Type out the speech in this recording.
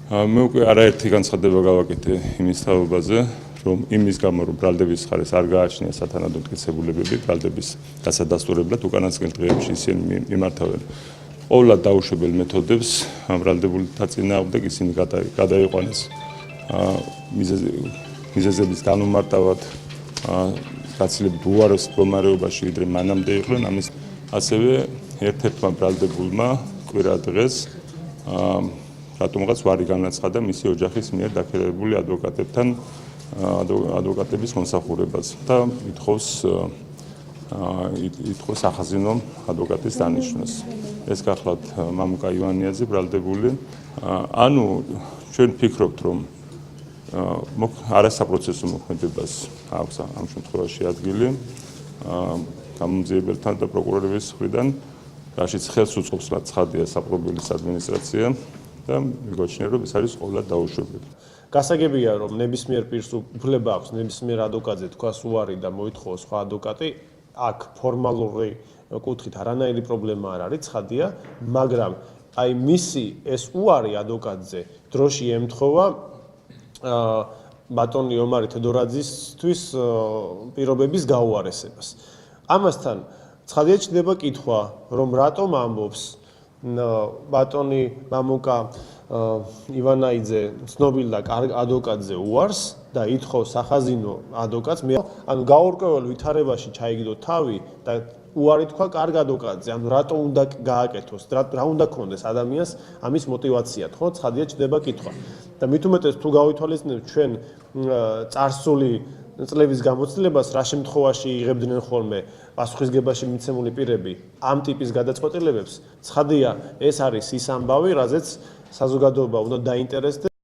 მე უკვე არაერთი განცხადება გავაკეთე იმის თაობაზე, რომ იმის გამო რომ ბრალდების ხარეს არ გააჩნია სათანადო მტკიცებულებები ბრალდების დასადასტურებლად უკანასკნელ დღეებში ისინი მიმართავენ ყოვლად დაუშვებელ მეთოდებს ბრალდებულთა წინააღმდეგ ისინი გადაიყვანეს მიზეზების განუმარტავად გაცილებით უარეს მდგომარეობაში ვიდრე მანამდე იყვნენ ამის ასევე ერთ-ერთმა ბრალდებულმა კვირა დღეს რატომღაც ვარი განაცხადა მისი ოჯახის მიერ დაქირავებული ადვოკატების მომსახურებას და ითხოვს ახაზინო ადვოკატის დანიშვნას. ეს გახლავთ მამუკა ივანიაძე ბრალდებული. ანუ ჩვენ ვფიქრობთ, რომ არასაპროცესო მოქმედებას აქვს ამ შემთხვევაში ადგილი გამომძიებელთან და პროკურორების მხრიდან, რაშიც ხელს უწყობს მათ ცხადია საპყრობილის ადმინისტრაცია და მიგოჩნია, რომ ეს არის ყოვლად დაუშვებელი. გასაგებია, რომ ნებისმიერ პირს უფლება აქვს ნებისმიერ ადვოკატზე თქვას უარი და მოითხოვოს სხვა ადვოკატი, აქ ფორმალური კუთხით არანაირი პრობლემა არ არის, ცხადია, მაგრამ აი მისი ეს უარი ადვოკატზე დროში ემთხოვა ბატონი ომარი თედორაძისთვის პირობების გაუარესებას. ამასთან ცხადია ჩნდება კითხვა, რომ რატომ ამბობს ბატონი მამუკა ივანაიძე ცნობილ და კარგ ადვოკატზე უარს და ითხოვს ახაზინო ადვოკატს, ანუ გაურკვეველ ვითარებაში ჩაიგდო თავი და უარი თქვა კარგ ადვოკატზე, ანუ რატო უნდა გააკეთოს, რა უნდა ქონდეს ადამიანს ამის мотиваცია, ხო? ცხადია ჩნდება კითხვა. და მით უმეტეს თუ გავითვალისწინებთ ჩვენ წარსული წლების გამოცდილებას, რა შემთხვევაში იღებდნენ ხოლმე პასუხისგებაში მიცემული პირები ამ ტიპის გადაწყვეტილებებს, ცხადია ეს არის ის ამბავი, რაზეც საზოგადოება უნდა დაინტერესდეს.